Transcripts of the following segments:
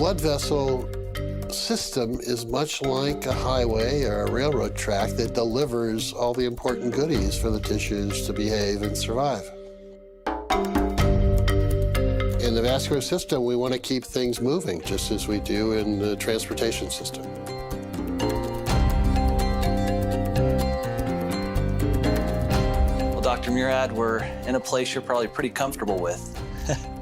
blood vessel system is much like a highway or a railroad track that delivers all the important goodies for the tissues to behave and survive. In the vascular system, we want to keep things moving, just as we do in the transportation system. Well, Dr. Murad, we're in a place you're probably pretty comfortable with.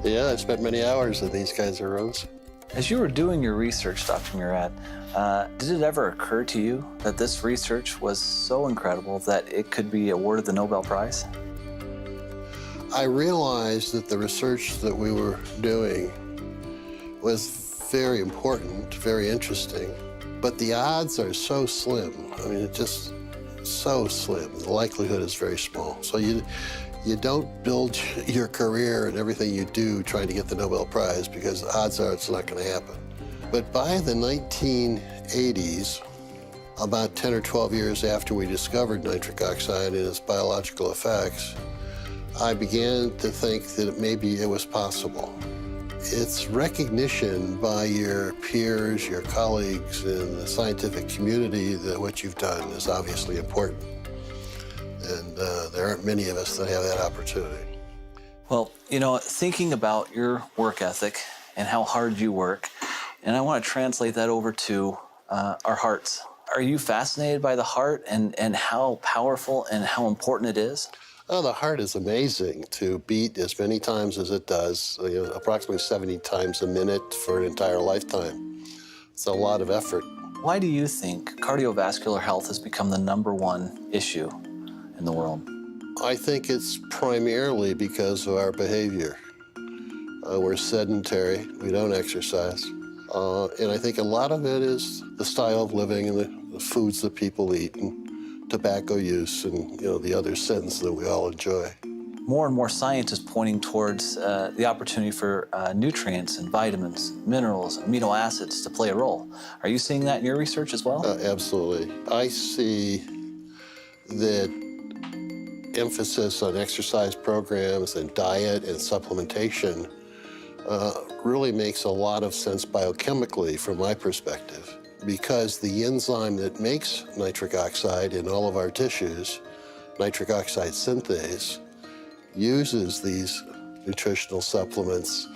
Yeah, I spent many hours in these kinds of rooms. As you were doing your research, Dr. Murad, did it ever occur to you that this research was so incredible that it could be awarded the Nobel Prize? I realized that the research that we were doing was very important, very interesting, but the odds are so slim. I mean, it's just so slim. The likelihood is very small. So you don't build your career and everything you do trying to get the Nobel Prize, because the odds are it's not going to happen. But by the 1980s, about 10 or 12 years after we discovered nitric oxide and its biological effects, I began to think that maybe it was possible. It's recognition by your peers, your colleagues in the scientific community that what you've done is obviously important. And there aren't many of us that have that opportunity. Well, you know, thinking about your work ethic and how hard you work, and I want to translate that over to our hearts. Are you fascinated by the heart and how powerful and how important it is? Oh, the heart is amazing to beat as many times as it does, approximately 70 times a minute for an entire lifetime. It's a lot of effort. Why do you think cardiovascular health has become the #1 issue in the world? I think it's primarily because of our behavior. We're sedentary, we don't exercise. And I think a lot of it is the style of living and the foods that people eat and tobacco use and the other sins that we all enjoy. More and more science is pointing towards the opportunity for nutrients and vitamins, minerals, amino acids to play a role. Are you seeing that in your research as well? Absolutely. I see that emphasis on exercise programs and diet and supplementation really makes a lot of sense biochemically from my perspective, because the enzyme that makes nitric oxide in all of our tissues, nitric oxide synthase, uses these nutritional supplements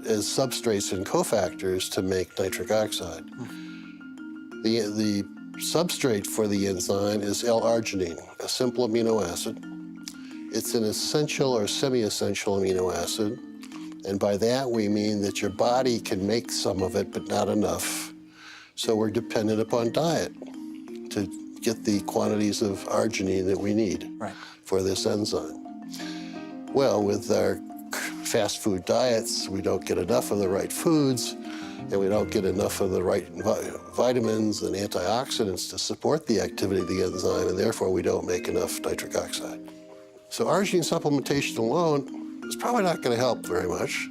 as substrates and cofactors to make nitric oxide. The substrate for the enzyme is L-arginine, a simple amino acid. It's an essential or semi-essential amino acid, and by that we mean that your body can make some of it, but not enough. So we're dependent upon diet to get the quantities of arginine that we need for this enzyme. Well, with our fast food diets, we don't get enough of the right foods, and we don't get enough of the right vitamins and antioxidants to support the activity of the enzyme, and therefore we don't make enough nitric oxide. So arginine supplementation alone is probably not going to help very much.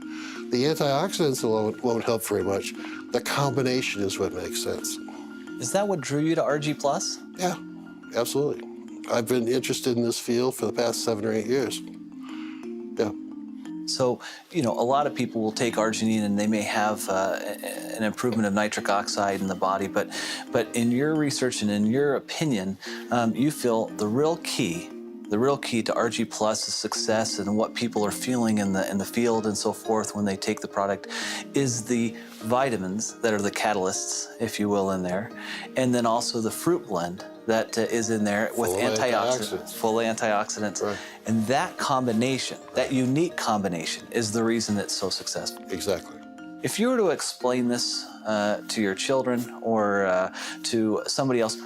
The antioxidants alone won't help very much. The combination is what makes sense. Is that what drew you to ARGI+? Yeah, absolutely. I've been interested in this field for the past 7 or 8 years. Yeah. So, a lot of people will take arginine and they may have an improvement of nitric oxide in the body, but in your research and in your opinion, you feel the real key to ARGI+'s success and what people are feeling in the field and so forth when they take the product is the vitamins that are the catalysts, if you will, in there, and then also the fruit blend that is in there with full antioxidants. Right. And that combination, that unique combination, is the reason it's so successful. Exactly. If you were to explain this to your children or to somebody else,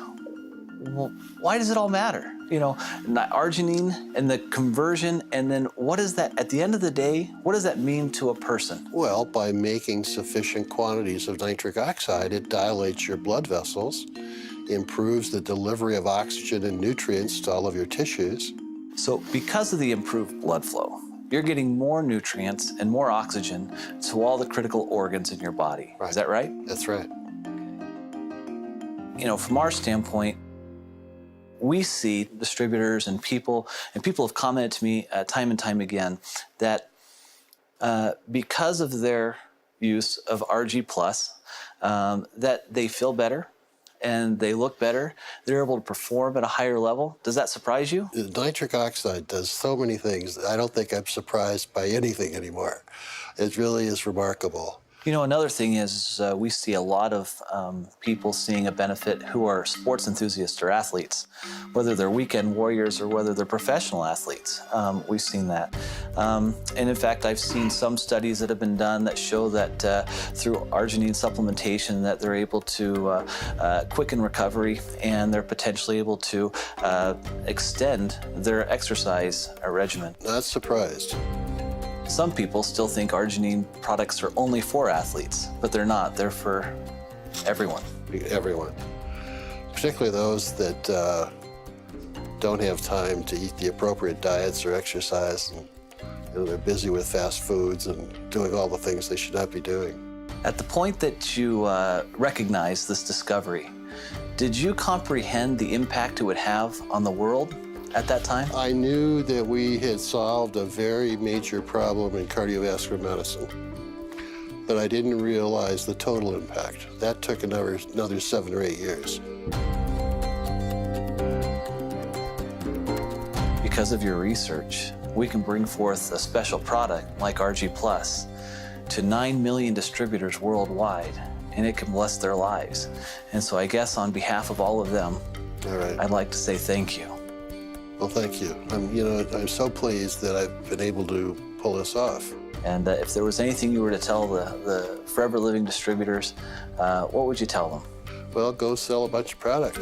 well, why does it all matter? Arginine and the conversion, and then what is that, at the end of the day, what does that mean to a person? Well, by making sufficient quantities of nitric oxide, it dilates your blood vessels, improves the delivery of oxygen and nutrients to all of your tissues. So because of the improved blood flow, you're getting more nutrients and more oxygen to all the critical organs in your body. Right. Is that right? That's right. From our standpoint, we see distributors and people have commented to me time and time again that because of their use of ARGI Plus, that they feel better and they look better. They're able to perform at a higher level. Does that surprise you? Nitric oxide does so many things. I don't think I'm surprised by anything anymore. It really is remarkable. You know, another thing is we see a lot of people seeing a benefit who are sports enthusiasts or athletes, whether they're weekend warriors or whether they're professional athletes. We've seen that. And in fact, I've seen some studies that have been done that show that through arginine supplementation that they're able to quicken recovery and they're potentially able to extend their exercise regimen. Not surprised. Some people still think arginine products are only for athletes, but they're not. They're for everyone. Everyone. Particularly those that don't have time to eat the appropriate diets or exercise. And they're busy with fast foods and doing all the things they should not be doing. At the point that you recognized this discovery, did you comprehend the impact it would have on the world at that time? I knew that we had solved a very major problem in cardiovascular medicine, but I didn't realize the total impact. That took another 7 or 8 years. Because of your research, we can bring forth a special product like ARGI Plus to 9 million distributors worldwide, and it can bless their lives. And so I guess on behalf of all of them, All right. I'd like to say thank you. Well, thank you. I'm so pleased that I've been able to pull this off. And if there was anything you were to tell the forever living distributors, what would you tell them? Well, go sell a bunch of product.